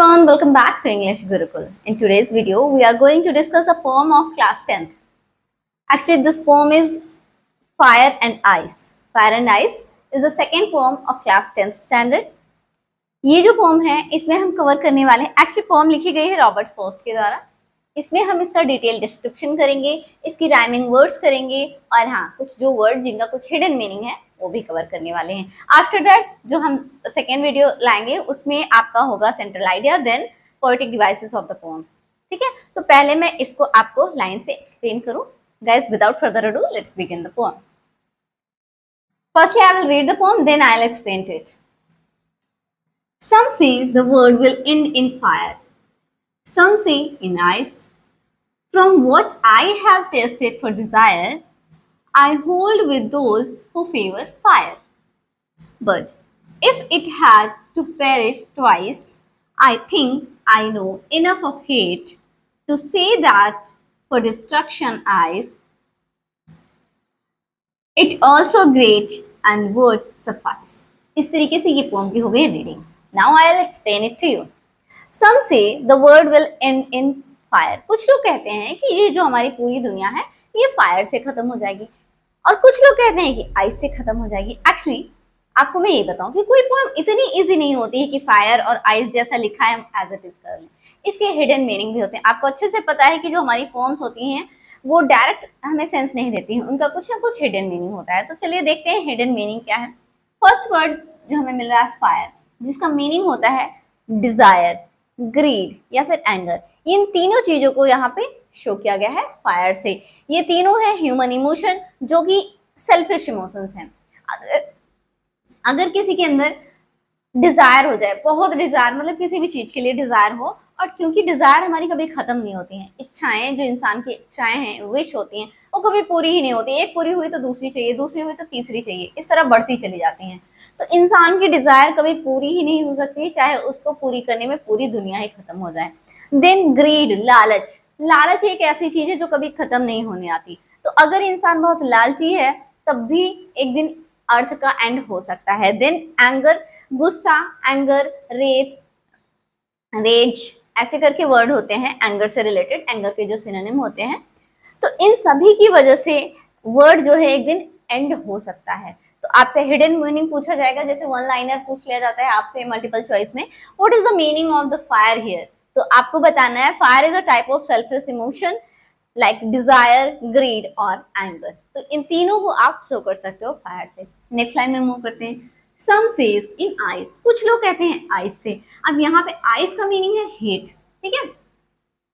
everyone, welcome back to English Gurukul. In today's video, we are going to discuss a poem of class 10th. Actually, this poem is Fire and Ice. Fire and Ice is the second poem of class 10th standard. ये जो pome है इसमें हम cover करने वाले हैं. Actually pome लिखी गई है रॉबर्ट फॉस्ट के द्वारा. इसमें हम इसका डिटेल डिस्क्रिप्शन करेंगे, इसकी राइमिंग वर्ड्स करेंगे और हाँ कुछ जो वर्ड जिनका कुछ हिडन मीनिंग है वो भी कवर करने वाले हैं. आफ्टर दैट जो हम सेकेंड वीडियो लाएंगे उसमें आपका होगा central idea, then poetic devices of the poem. ठीक है, तो पहले मैं इसको आपको लाइन से एक्सप्लेन करूं. Guys, without further ado let's begin the poem. Firstly I will read the poem, then I will explain to it. Some say the world will end in fire. Some say in ice. From what I have tasted for desire, I hold with those who favor fire. But if it had to perish twice, I think I know enough of hate to say that for destruction ice, it also great and would suffice. इस तरीके से ये pome की हो गई reading. Now I'll explain it to you. Some say the world will end in fire. कुछ लोग कहते हैं कि ये जो हमारी पूरी दुनिया है ये फायर से खत्म हो जाएगी और कुछ लोग कहते हैं कि आइस से खत्म हो जाएगी. एक्चुअली आपको मैं ये बताऊं कि कोई पोएम इतनी इजी नहीं होती है कि फायर और आइस जैसा लिखा है हम एज इट इज कर लें. इसके हिडन मीनिंग भी होते हैं. आपको अच्छे से पता है कि जो हमारी पोम्स होती हैं वो डायरेक्ट हमें सेंस नहीं देती हैं, उनका कुछ ना कुछ हिडन मीनिंग होता है. तो चलिए देखते हैं हिडन मीनिंग क्या है. फर्स्ट वर्ड जो हमें मिल रहा है फायर, जिसका मीनिंग होता है डिजायर, ग्रीड या फिर एंगर. इन तीनों चीजों को यहाँ पे शो किया गया है फायर से. ये तीनों है ह्यूमन इमोशन जो कि सेल्फिश इमोशंस हैं. अगर किसी के अंदर डिजायर हो जाए, बहुत डिजायर मतलब किसी भी चीज के लिए डिजायर हो, और क्योंकि डिजायर हमारी कभी खत्म नहीं होती हैं, इच्छाएं जो इंसान की इच्छाएं हैं, विश होती हैं, वो कभी पूरी ही नहीं होती. एक पूरी हुई तो दूसरी चाहिए, दूसरी हुई तो तीसरी चाहिए, इस तरह बढ़ती चली जाती हैं. तो इंसान की डिजायर कभी पूरी ही नहीं हो सकती, चाहे उसको पूरी करने में पूरी दुनिया ही खत्म हो जाए. देन ग्रीड, लालच. लालच एक ऐसी चीज है जो कभी खत्म नहीं होने आती. तो अगर इंसान बहुत लालची है तब भी एक दिन अर्थ का एंड हो सकता है. देन एंगर, गुस्सा, एंगर, रेज ऐसे करके वर्ड होते हैं एंगर से रिलेटेड, एंगर के जो सिनोनिम होते हैं. तो इन सभी की वजह से वर्ड जो है एक दिन एंड हो सकता है. तो आपसे हिडन मीनिंग पूछा जाएगा, जैसे वन लाइनर पूछ लिया जाता है आपसे मल्टीपल चॉइस में, what is the meaning of the fire here. तो आपको बताना है fire is a type of selfish emotion like desire, greed और एंगर. तो इन तीनों को आप शो कर सकते हो फायर से. नेक्स्ट लाइन में मूव करते हैं. सम सेज इन आइस. कुछ लोग कहते हैं आइस से. अब यहाँ पे आइस का मीनिंग है हेट. ठीक है,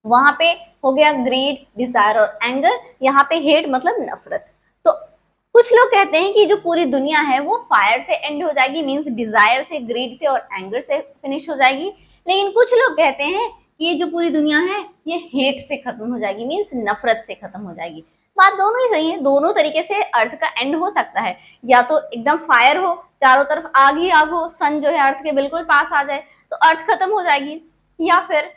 वहां पे हो गया ग्रीड, डिजायर और एंगर. यहाँ पे हेट मतलब नफरत. तो कुछ लोग कहते हैं कि जो पूरी दुनिया है वो फायर से एंड हो जाएगी, मीन्स डिजायर से, ग्रीड से और एंगर से फिनिश हो जाएगी. लेकिन कुछ लोग कहते हैं कि ये जो पूरी दुनिया है ये हेट से खत्म हो जाएगी, मीन्स नफरत से खत्म हो जाएगी. बात दोनों ही सही है, दोनों तरीके से अर्थ का एंड हो सकता है. या तो एकदम फायर हो, चारों तरफ आग ही आग हो, सन जो है अर्थ के बिल्कुल पास आ जाए तो अर्थ खत्म हो जाएगी. या फिर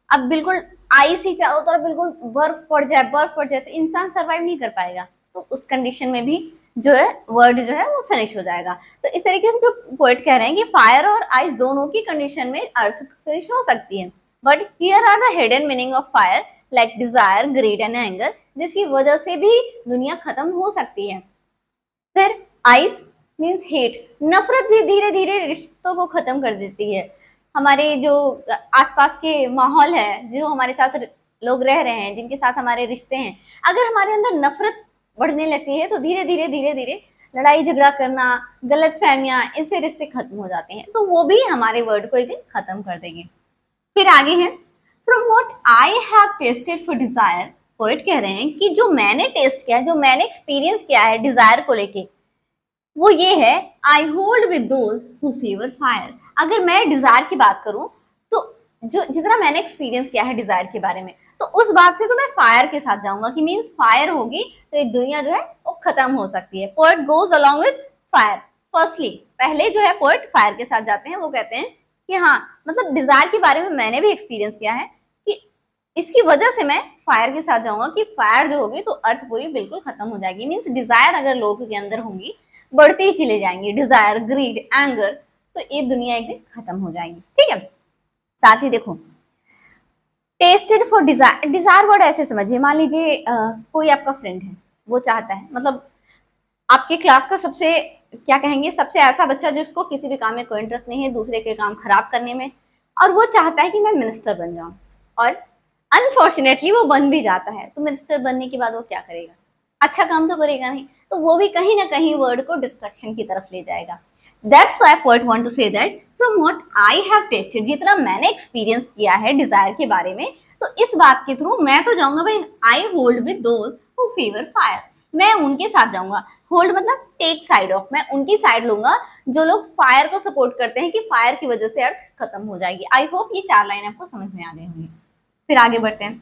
अब बिल्कुल आइस ही चारों तरफ बिल्कुल बर्फ पड़ जाए तो इंसान सर्वाइव नहीं कर पाएगा. तो उस कंडीशन में भी जो है वर्ड जो है वो फिनिश हो जाएगा. तो इस तरीके से जो पोएट कह रहे हैं कि फायर और आइस दोनों की कंडीशन में अर्थ फिनिश हो सकती है. But here are the hidden meaning of fire like desire, greed and anger, जिसकी वजह से भी दुनिया खत्म हो सकती है. फिर आइस मीन्स हेट, नफरत भी धीरे धीरे रिश्तों को खत्म कर देती है. हमारे जो आसपास के माहौल है, जो हमारे साथ लोग रह रहे हैं, जिनके साथ हमारे रिश्ते हैं, अगर हमारे अंदर नफरत बढ़ने लगती है तो धीरे धीरे लड़ाई झगड़ा करना, गलत फहमियां, इनसे रिश्ते खत्म हो जाते हैं. तो वो भी हमारे वर्ड को एक दिन खत्म कर देगी. फिर आगे है from what I have tasted for desire. Poet कह रहे हैं कि जो मैंने टेस्ट किया है, जो मैंने एक्सपीरियंस किया है डिजायर को लेके, वो ये है I hold with those who favour fire. अगर मैं डिजायर की बात करूं तो जो जितना मैंने एक्सपीरियंस किया है डिजायर के बारे में, तो उस बात से तो मैं फायर के साथ जाऊंगा कि मीन्स फायर होगी तो ये दुनिया जो है वो खत्म हो सकती है. Poet goes along with fire. Firstly पहले जो है पोएट फायर के साथ जाते हैं. वो कहते हैं कि हाँ मतलब डिजायर के बारे में मैंने भी एक्सपीरियंस किया है कि इसकी वजह से मैं फायर के साथ जाऊंगा कि फायर जो होगी तो अर्थ पूरी बिल्कुल खत्म हो जाएगी. मीन्स डिजायर अगर लोगों के अंदर होंगी बढ़ते ही चले जाएंगे, डिजायर, ग्रीड, एंगर, तो ये दुनिया एक दिन खत्म हो जाएगी. ठीक है, साथ ही देखो tasted for desire, desire word ऐसे समझिए, मान लीजिए कोई आपका फ्रेंड है, वो चाहता है, मतलब आपके क्लास का सबसे क्या कहेंगे, सबसे ऐसा बच्चा जिसको किसी भी काम में कोई इंटरेस्ट नहीं है, दूसरे के काम खराब करने में, और वो चाहता है कि मैं मिनिस्टर बन जाऊं, और अनफॉर्चुनेटली वो बन भी जाता है, तो मिनिस्टर बनने के बाद वो क्या करेगा, अच्छा काम तो करेगा नहीं, तो वो भी कहीं ना कहीं वर्ड को डिस्ट्रक्शन की तरफ ले जाएगा। That's why poet want to say that from what I have tasted, जितना मैंने एक्सपीरियंस किया है डिजायर के बारे में, तो इस बात के थ्रू मैं तो जाऊंगा भाई, I hold with those who favour fire, मैं उनके साथ जाऊंगा, होल्ड मतलब टेक साइड ऑफ, मैं उनकी साइड लूंगा जो लोग फायर को सपोर्ट करते हैं कि फायर की वजह से अर्थ खत्म हो जाएगी। आई होप ये 4 लाइन आपको समझ में आ गई होंगी। फिर आगे बढ़ते हैं।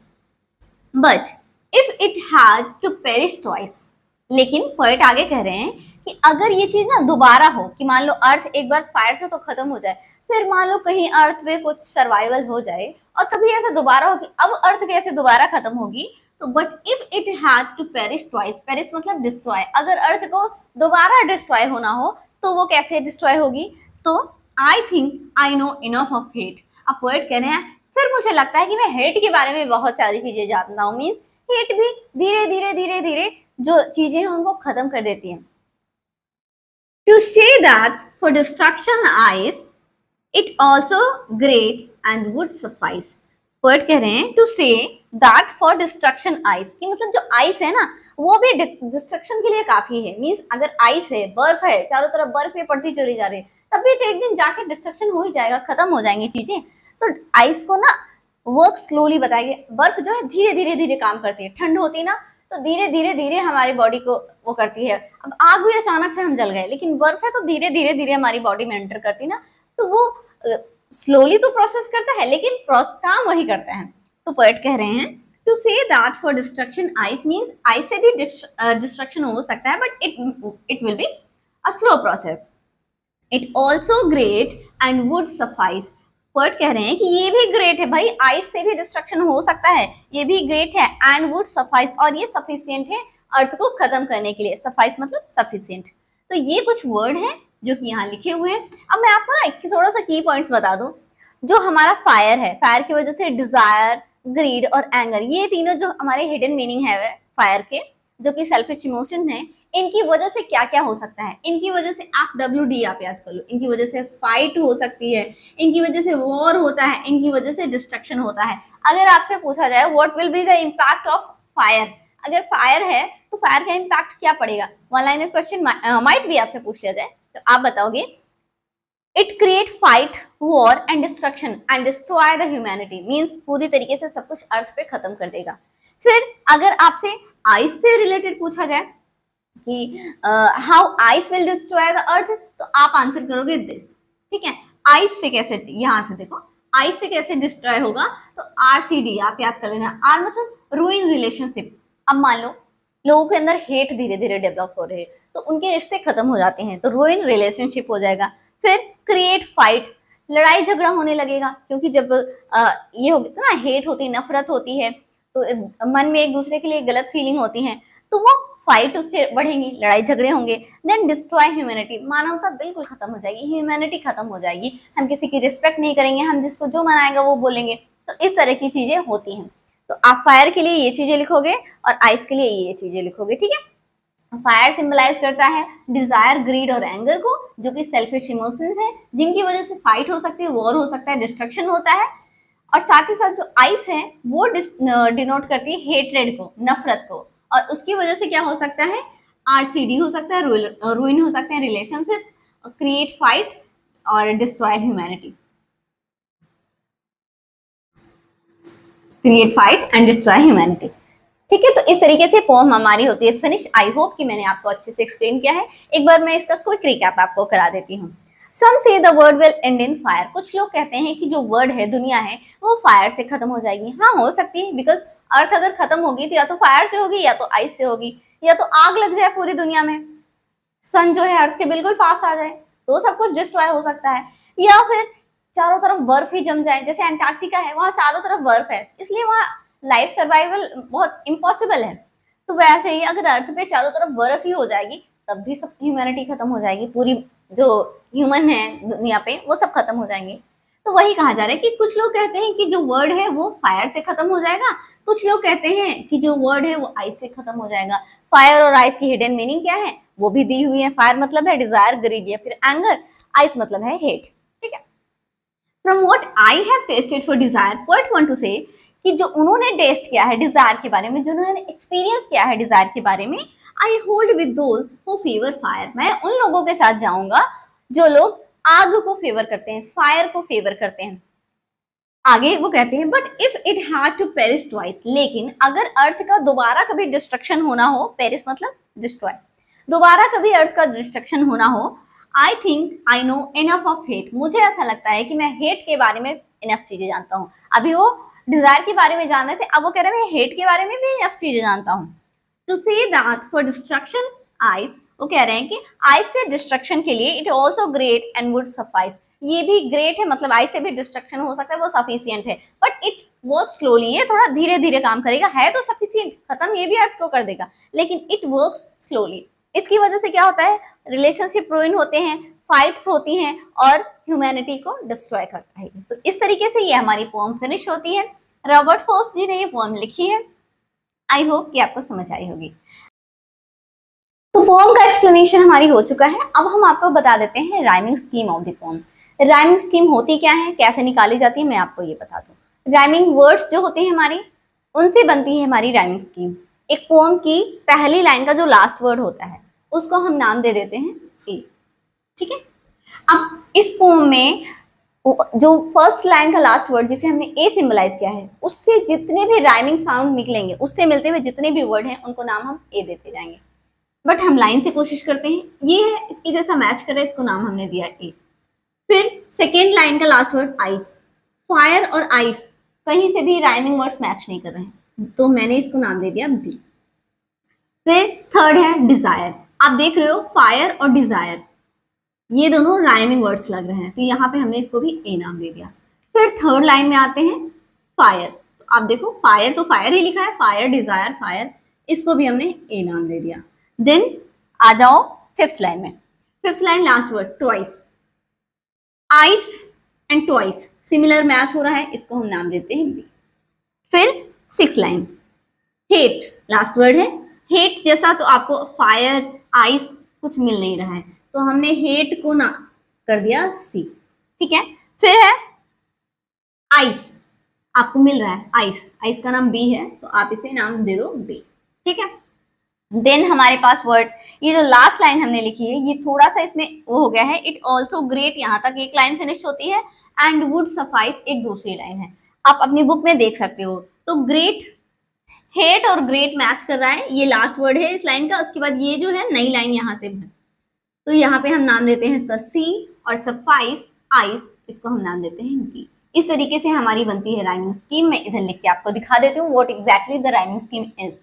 But if it had to perish twice, लेकिन पोएट आगे कह रहे हैं कि अगर ये चीज ना दोबारा हो, कि मान लो अर्थ एक बार फायर से तो खत्म हो जाए, फिर मान लो कहीं अर्थ पे कुछ सर्वाइवल हो जाए और कभी ऐसा दोबारा हो कि अब अर्थ कैसे दोबारा खत्म होगी, तो but if it had to perish twice, perish मतलब डिस्ट्रॉय, अगर अर्थ को दोबारा डिस्ट्रॉय होना हो तो वो कैसे डिस्ट्रॉय होगी, तो I think I know enough of hate, अब पोएट कह रहे हैं फिर मुझे लगता है कि मैं हेट के बारे में बहुत सारी चीजें जानता हूँ, मीन्स हेट भी धीरे धीरे धीरे धीरे जो चीजें हैं उनको खत्म कर देती हैं। To say that for destruction ice it also great and would suffice, poet कह रहे हैं to say that for destruction ice, कि मतलब जो आइस है ना वो भी डिस्ट्रक्शन के लिए काफी है, मीन्स अगर आइस है, बर्फ है, चारों तरफ बर्फ ही पड़ती चली जा रही है, तब भी तो एक दिन जाके डिस्ट्रक्शन हो ही जाएगा, खत्म हो जाएंगी चीजें। तो आइस को ना वर्क स्लोली बताइए, बर्फ जो है धीरे धीरे धीरे काम करती है, ठंड होती है ना तो धीरे धीरे धीरे हमारी बॉडी को वो करती है, अब आग भी अचानक से हम जल गए, लेकिन बर्फ है तो धीरे धीरे धीरे हमारी बॉडी में एंटर करती है ना, तो वो स्लोली तो प्रोसेस करता है लेकिन काम वही करता है। तो पोएट कह रहे हैं to say that for destruction ice, means ice से भी डिस्ट्रक्शन हो सकता है, but it will be a slow process, it also great and would suffice, poet कह रहे हैं कि ये भी ग्रेट है भाई, आइस से भी डिस्ट्रक्शन हो सकता है, ये भी ग्रेट है, एंड वुड सफाइस, और ये सफिशिएंट है अर्थ को खत्म करने के लिए, सफाइस मतलब सफिशिएंट। तो ये कुछ वर्ड है जो कि यहाँ लिखे हुए हैं। अब मैं आपको ना थोड़ा सा की पॉइंट्स बता दूं, जो हमारा फायर है, फायर की वजह से डिजायर, ग्रीड और एंगर, ये तीनों जो हमारे हिडन मीनिंग है फायर के, जो कि सेल्फिश इमोशन है, इनकी वजह से क्या क्या हो सकता है, इनकी वजह से FWD आप याद कर लो, इनकी वजह से फाइट हो सकती है, इनकी वजह से वॉर होता है, इनकी वजह से डिस्ट्रक्शन होता है। अगर आपसे पूछा जाए what will be the impact of fire, अगर फायर है तो फायर का इम्पैक्ट क्या पड़ेगा, वन लाइनर क्वेश्चन माइट भी आपसे पूछ लिया जाए, तो आप बताओगे it create fight, war and destruction and destroy the humanity, means पूरी तरीके से सब कुछ अर्थ पे खत्म कर देगा। फिर अगर आपसे आइस से रिलेटेड पूछा जाए कि how ice will destroy the earth, तो आप आंसर करोगे दिस, ठीक है, आइस से कैसे, यहाँ से देखो आइस से कैसे डिस्ट्रॉय होगा, तो RCD आप याद कर लेना, आर मतलब रूइन रिलेशनशिप। अब मान लो लोगों के अंदर हेट धीरे धीरे डेवलप हो रहे हैं तो उनके रिश्ते खत्म हो जाते हैं, तो रूइन रिलेशनशिप हो जाएगा। फिर क्रिएट फाइट, लड़ाई झगड़ा होने लगेगा, क्योंकि जब ये होगी ना, हेट होती, नफरत होती है, तो मन में एक दूसरे के लिए गलत फीलिंग होती है, तो वो फाइट उससे बढ़ेंगी, लड़ाई झगड़े होंगे। देन डिस्ट्रॉय ह्यूमैनिटी, मानवता बिल्कुल खत्म हो जाएगी, ह्यूमैनिटी खत्म हो जाएगी, हम किसी की रिस्पेक्ट नहीं करेंगे, हम जिसको जो मनाएगा वो बोलेंगे, तो इस तरह की चीजें होती हैं। तो आप फायर के लिए ये चीजें लिखोगे और आइस के लिए ये चीजें लिखोगे, ठीक है। फायर सिंबलाइज करता है डिजायर, ग्रीड और एंगर को, जो कि सेल्फिश इमोशंस है, जिनकी वजह से फाइट हो सकती है, वॉर हो सकता है, डिस्ट्रक्शन होता है। और साथ ही साथ जो आइस है वो डिनोट करती है हेट्रेड को, नफरत को, और उसकी वजह से क्या हो सकता है, RCD हो सकता है, रूइन हो सकते हैं रिलेशनशिप, क्रिएट फाइट और destroy humanity, create fight and destroy humanity, ठीक है। तो इस तरीके से पोम हमारी होती है फिनिश। आई होप कि मैंने आपको अच्छे से एक्सप्लेन किया है। एक बार मैं इसका क्विक रिकैप आपको करा देती हूँ। सम से the world will and in fire, कुछ लोग कहते हैं कि जो वर्ल्ड है, दुनिया है, वो फायर से खत्म हो जाएगी। हाँ, हो सकती है, बिकॉज अर्थ अगर खत्म होगी तो या तो फायर से होगी, या तो आइस से होगी, या तो आग लग जाए पूरी दुनिया में, सन जो है अर्थ के बिल्कुल पास आ जाए तो सब कुछ डिस्ट्रॉय हो सकता है, या फिर चारों तरफ बर्फ ही जम जाए, जैसे एंटार्क्टिका है, वहां चारों तरफ बर्फ है, इसलिए वहां लाइफ सर्वाइवल बहुत इम्पॉसिबल है। तो वैसे ही अगर अर्थ पे चारों तरफ बर्फ ही हो जाएगी तब भी सब ह्यूमैनिटी खत्म हो जाएगी, पूरी जो ह्यूमन है दुनिया पे वो सब खत्म हो जाएंगे। तो वही कहा जा रहा है कि कुछ लोग कहते हैं कि जो वर्ड है वो फायर से खत्म हो जाएगा, कुछ लोग कहते हैं कि जो वर्ड है वो आइस से खत्म हो जाएगा। फायर और आइस की हिडन मीनिंग क्या है वो भी दी हुई है। फायर मतलब है डिजायर, ग्रीड या फिर एंगर, आइस मतलब है हेट। ठीक है, from what I have tasted for desire, poet want to say कि जो उन्होंने टेस्ट किया है डिजायर के बारे में, जो उन्होंने एक्सपीरियंस किया है डिजायर के बारे में, I hold with those who favour fire, मैं उन लोगों के साथ जाऊंगा जो लोग आग को फेवर करते हैं, फायर को फेवर करते हैं। आगे वो कहते हैं but if it had to perish twice, लेकिन अगर अर्थ का दोबारा कभी डिस्ट्रक्शन होना हो, पेरिश मतलब डिस्ट्रॉय, दोबारा कभी अर्थ का डिस्ट्रक्शन होना हो, I think I know enough of hate, मुझे ऐसा लगता है कि मैं हेट के बारे में इनफ चीजें जानता हूँ। अभी वो डिजायर के बारे में जान रहे थे, अब वो कह रहे हैं मैं हेट के बारे में भी इनफ चीजें जानता हूँ। To say that for destruction ice, वो कह रहे हैं कि आइस से डिस्ट्रक्शन के लिए it also great and would suffice, ये भी ग्रेट है, मतलब आइस से भी डिस्ट्रक्शन हो सकता है, वो सफिशियंट है, बट इट वर्क स्लोली, ये थोड़ा धीरे धीरे काम करेगा, है तो सफिशियंट, खत्म ये भी अर्थ को कर देगा, लेकिन इट वर्क्स स्लोली। इसकी वजह से क्या होता है, रिलेशनशिप रुइन होते हैं, फाइट्स होती हैं और ह्यूमैनिटी को डिस्ट्रॉय करता है। तो इस तरीके से ये हमारी पोएम फिनिश होती है। रॉबर्ट फ्रॉस्ट जी ने ये पोएम लिखी है। आई होप कि आपको समझ आई होगी। तो पोएम का एक्सप्लेनेशन हमारी हो चुका है। अब हम आपको बता देते हैं rhyming scheme of the poem. Rhyming scheme होती क्या है, कैसे निकाली जाती है, मैं आपको ये बता दूं। राइमिंग वर्ड्स जो होते हैं हमारी, उनसे बनती है हमारी राइमिंग स्कीम। एक पोएम की पहली लाइन का जो लास्ट वर्ड होता है उसको हम नाम दे देते हैं ए। ठीक है, अब इस पोएम में जो फर्स्ट लाइन का लास्ट वर्ड जिसे हमने ए सिंबलाइज किया है, उससे जितने भी राइमिंग साउंड निकलेंगे, उससे मिलते हुए जितने भी वर्ड हैं उनको नाम हम ए देते जाएंगे। बट हम लाइन से कोशिश करते हैं, ये है इसकी जैसा मैच कर रहा है, इसको नाम हमने दिया ए। फिर सेकेंड लाइन का लास्ट वर्ड आइस, फायर और आइस कहीं से भी राइमिंग वर्ड्स मैच नहीं कर रहे हैं, तो मैंने इसको नाम दे दिया बी। फिर थर्ड है डिजायर, आप देख रहे हो फायर और डिजायर ये दोनों राइमिंग वर्ड्स लग रहे हैं, तो यहाँ पे हमने इसको भी ए नाम दे दिया। फिर थर्ड लाइन में आते हैं फायर, तो आप देखो फायर तो फायर ही लिखा है, फायर डिजायर फायर, इसको भी हमने ए नाम दे दिया। देन आ जाओ फिफ्थ लाइन में, fifth line last word twice, ice and twice similar match हो रहा है, इसको हम नाम देते हैं बी। फिर six line hate, last word है हेट जैसा, तो आपको फायर आइस कुछ मिल नहीं रहा है, तो हमने हेट को ना कर दिया सी। ठीक है, फिर है आइस, आपको मिल रहा है आइस, आइस का नाम बी है, तो आप इसे नाम दे दो बी। ठीक है, देन हमारे पास वर्ड, ये जो लास्ट लाइन हमने लिखी है ये थोड़ा सा इसमें वो हो गया है, इट ऑल्सो ग्रेट, यहाँ तक एक लाइन फिनिश होती है, एंड वुड सफाइस एक दूसरी लाइन है, आप अपनी बुक में देख सकते हो। तो ग्रेट, हेट और ग्रेट मैच कर रहा है, ये लास्ट वर्ड है इस लाइन का, उसके बाद ये जो है नई लाइन यहाँ से है, तो यहाँ पे हम नाम देते हैं इसका सी, और सफाइस आइस इसको हम नाम देते हैं बी। इस तरीके से हमारी बनती है राइमिंग स्कीम। मैं इधर लिख के आपको दिखा देती हूँ what exactly the rhyming scheme is.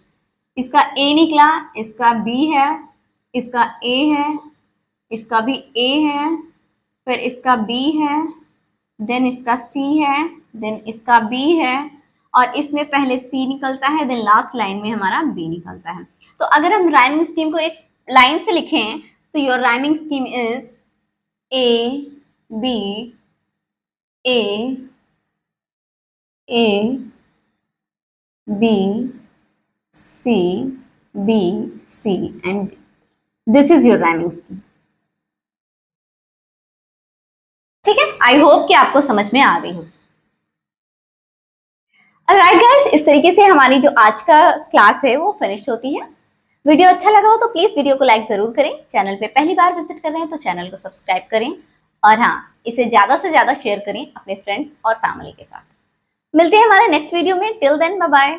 इसका ए निकला, इसका बी है, इसका ए है, इसका भी ए है, फिर इसका बी है, देन इसका सी है, देन इसका बी है, और इसमें पहले सी निकलता है, देन लास्ट लाइन में हमारा बी निकलता है। तो अगर हम राइमिंग स्कीम को एक लाइन से लिखें तो your rhyming scheme is A B A A B C B C and this is your rhyming scheme. ठीक है, आई होप कि आपको समझ में आ गई हो। ऑलराइट गाइस, इस तरीके से हमारी जो आज का क्लास है वो फिनिश होती है। वीडियो अच्छा लगा हो तो प्लीज वीडियो को लाइक जरूर करें, चैनल पे पहली बार विजिट कर रहे हैं तो चैनल को सब्सक्राइब करें, और हाँ, इसे ज्यादा से ज्यादा शेयर करें अपने फ्रेंड्स और फैमिली के साथ। मिलते हैं हमारे नेक्स्ट वीडियो में, टिल देन बाय बाय।